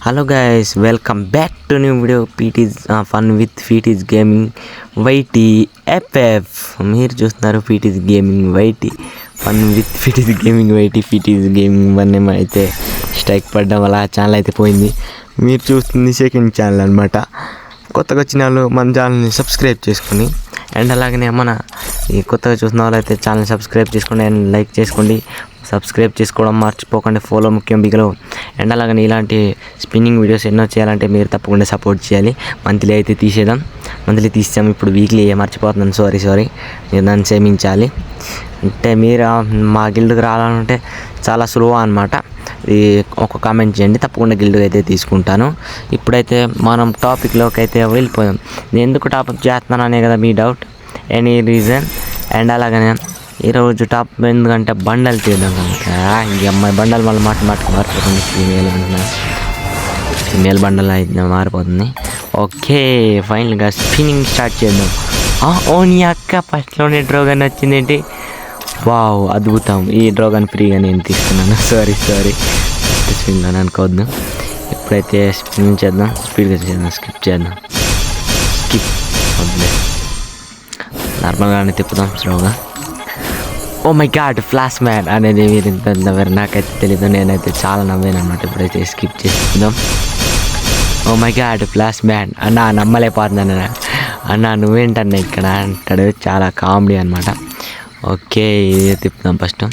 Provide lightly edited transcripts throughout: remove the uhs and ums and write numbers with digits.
Hello guys, welcome back to new video. PTS fun with PTS gaming YT FF. మీరు చూస్తున్నారు PTS gaming YT fun with PTS gaming YT. PTS gaming one అయితే strike పడడం వల్ల channel అయితే పోయింది. మీరు చూస్తుంది సెకండ్ ఛానల్ అనమాట. కొత్తగా వచ్చిన వాళ్ళు మన ఛానల్ని సబ్స్క్రైబ్ చేసుకొని అండ్ అలాగనే మన ఈ కొత్తగా చూసిన వాళ్ళు అయితే ఛానల్ సబ్స్క్రైబ్ చేసుకోండి అండ్ లైక్ చేసుకోండి. సబ్స్క్రైబ్ చేసుకోవడం మర్చిపోకండి. ఫాలో ముఖ్యం బిగలో. అండ్ అలాగని ఇలాంటి స్పిన్నింగ్ వీడియోస్ ఎన్నో చేయాలంటే మీరు తప్పకుండా సపోర్ట్ చేయాలి. మంత్లీ అయితే తీసేద్దాం. మంత్లీ తీసాము, ఇప్పుడు వీక్లీ మర్చిపోతున్నాను. సారీ మీరు నన్ను క్షమించాలి. అంటే మీరు మా గిల్డ్కి రావాలంటే చాలా సులువు అనమాట. ఇది ఒక కామెంట్ చేయండి, తప్పకుండా గిల్డ్కి అయితే తీసుకుంటాను. ఇప్పుడైతే మనం టాపిక్లోకి అయితే వెళ్ళిపోయాం. నేను ఎందుకు టాపిక్ చేస్తున్నాననే కదా మీ డౌట్, ఎనీ రీజన్. అండ్ అలాగనే ఈరోజు టాప్ ఎందుకంటే బండలు తీద్దాం కనుక. ఈ అమ్మాయి బండలు మళ్ళీ మారిపోతుంది. ఫీమేల్ బండలు అయితే మారిపోతుంది. ఓకే, ఫైనల్గా స్పిన్నింగ్ స్టార్ట్ చేద్దాం. ఓ నీ అక్క ఫస్ట్లోనే డ్రోగన్ వచ్చిందేంటి? వావ్, అద్భుతం. ఈ డ్రోగన్ ఫ్రీగా నేను తీసుకున్నాను. సారీ స్పిన్ అని అనుకోవద్దు. ఇప్పుడైతే స్పిన్ చేద్దాం, స్పీడ్గా చేద్దాం. స్కిప్ వద్దులే, నార్మల్గానే తిప్పుదాం స్లోగా. Oh my god, flash man అనేది మీరు ఇంత నవ్వారు, నాకైతే తెలీదు. నేనైతే చాలా నవ్వాను అనమాట. ఇప్పుడైతే స్కిప్ చేస్తున్నాం. Oh my god, flash man అన్న నమ్మలేకపోతున్నాను అన్న, నువ్వేంటన్నా ఇక్కడ అంటాడు. చాలా కామెడీ అనమాట. ఓకే, ఇది తిప్పుదాం. ఫస్ట్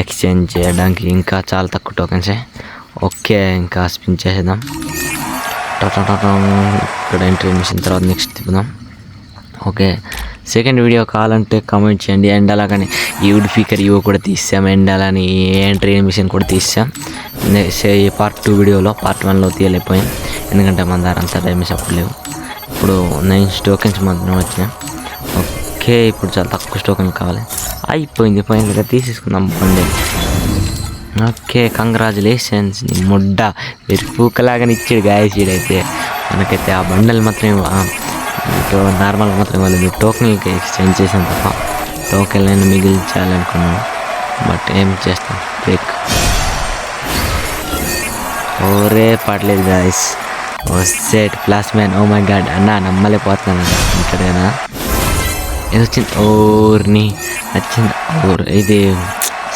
ఎక్స్చేంజ్ చేయడానికి ఇంకా చాలా తక్కువ టోకెన్సే. ఓకే, ఇంకా స్పిన్ చేసేద్దాం. ఇక్కడ ఎంట్రీ మిషన్ తర్వాత నెక్స్ట్ తిప్పుదాం. ఓకే, సెకండ్ వీడియో కావాలంటే కామెంట్ చేయండి. అండ్ అలాగని ఈ వుడ్ ఫీకర్ ఇవో కూడా తీసాం. అండ్ అలాని ఎంట్రీ మిషన్ కూడా తీసాం. పార్ట్ 2 వీడియోలో, పార్ట్ 1లో తీయలేకపోయాం ఎందుకంటే మన దగ్గర అంతా డైమెన్స్ అప్పుడు లేవు. ఇప్పుడు 9 టోకెన్స్ మాత్రం వచ్చినాయి. ఓకే, ఇప్పుడు చాలా తక్కువ టోకెన్ కావాలి. పోయింది తీసేసుకుందాం బండి. Okay, congratulations. నీ ముడ్డ మీరు పూకలాగానే ఇచ్చాడు గాయసీడైతే. మనకైతే ఆ బండలు మాత్రమే నార్మల్గా మాత్రం వాళ్ళు టోకెన్కి ఎక్స్చేంజ్ చేసాను తప్ప టోకెన్ నేను మిగిల్చాలనుకున్నాను. బట్ ఏం చేస్తాం, బ్రేక్. ఓరే పడలేదు గాయస్. సెట్ ప్లాస్ మ్యాన్. ఓ మై గాడ్ అన్న, నమ్మలేకపోతున్నాను ఇక్కడేనా. ఇది వచ్చింది, ఓర్ని వచ్చింది. ఇది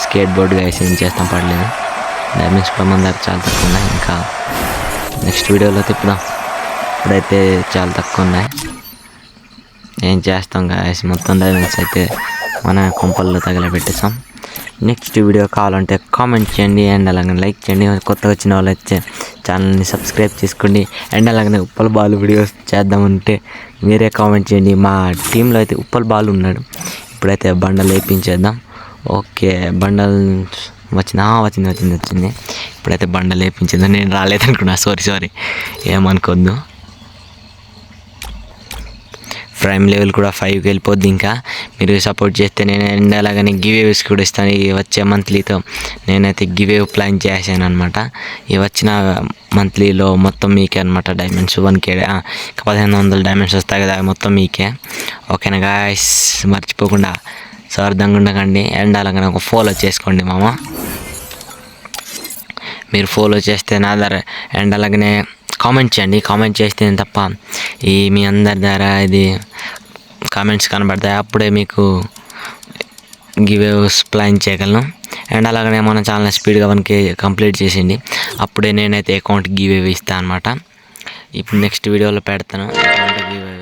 స్కేట్ బోర్డ్ గాయస్. ఏం చేస్తాం, పడలేదు. డైమెన్షన్స్ కూడా మన దగ్గర చాలా తక్కువ ఉన్నాయి. ఇంకా నెక్స్ట్ వీడియోలో తిప్పుదాం. ఇప్పుడైతే చాలా తక్కువ ఉన్నాయి. ఏం చేస్తాం గాయస్, మొత్తం డైమెన్షన్స్ అయితే మన కొంపల్లో తగలబెట్టేసాం. నెక్స్ట్ వీడియో కావాలంటే కామెంట్ చేయండి అండ్ అలాగే లైక్ చేయండి. కొత్తగా వచ్చిన వాళ్ళు అయితే ఛానల్ని సబ్స్క్రైబ్ చేసుకోండి. అండ్ అలాగనే ఉప్పల్ బాల్ వీడియోస్ చేద్దామంటే మీరే కామెంట్ చేయండి. మా టీంలో అయితే ఉప్పల్ బాల్ ఉన్నాడు. ఇప్పుడైతే బండలు వేయించేద్దాం. ఓకే, బండలు వచ్చింది. ఇప్పుడైతే బండలు వేయించేద్దాం. నేను రాలేదనుకున్నా, సారీ ఏమనుకోద్దు. ప్రైమ్ లెవెల్ కూడా 5కి వెళ్ళిపోద్ది. ఇంకా మీరు సపోర్ట్ చేస్తే నేను అండ్ అలాగనే గివేవ్స్ కూడా ఇస్తాను. ఈ వచ్చే మంత్లీతో నేనైతే గివేవ్ ప్లాన్ చేశాను అనమాట. ఈ వచ్చిన మంత్లీలో మొత్తం మీకే అనమాట. డైమండ్స్ 1K 1500 డైమండ్స్ వస్తాయి కదా, మొత్తం మీకే. ఓకేనా గాయస్, మర్చిపోకుండా స్వార్థంగా ఉండకండి. అండ్ అలాగనే ఒక ఫాలో చేసుకోండి మామ. మీరు ఫాలో చేస్తే నా ద్వారా అండ్ అలాగనే కామెంట్ చేయండి. కామెంట్ చేస్తే తప్ప ఈ మీ అందరి ద్వారా ఇది కామెంట్స్ కనబడతాయి. అప్పుడే మీకు గివేవ్స్ ప్లాన్ చేయగలను. అండ్ అలాగనే మన ఛానల్ స్పీడ్గా 1K కంప్లీట్ చేసింది. అప్పుడే నేనైతే అకౌంట్ గివేవ్ ఇస్తాను అనమాట. ఇప్పుడు నెక్స్ట్ వీడియోలో పెడతాను అకౌంట్ గివేవ్.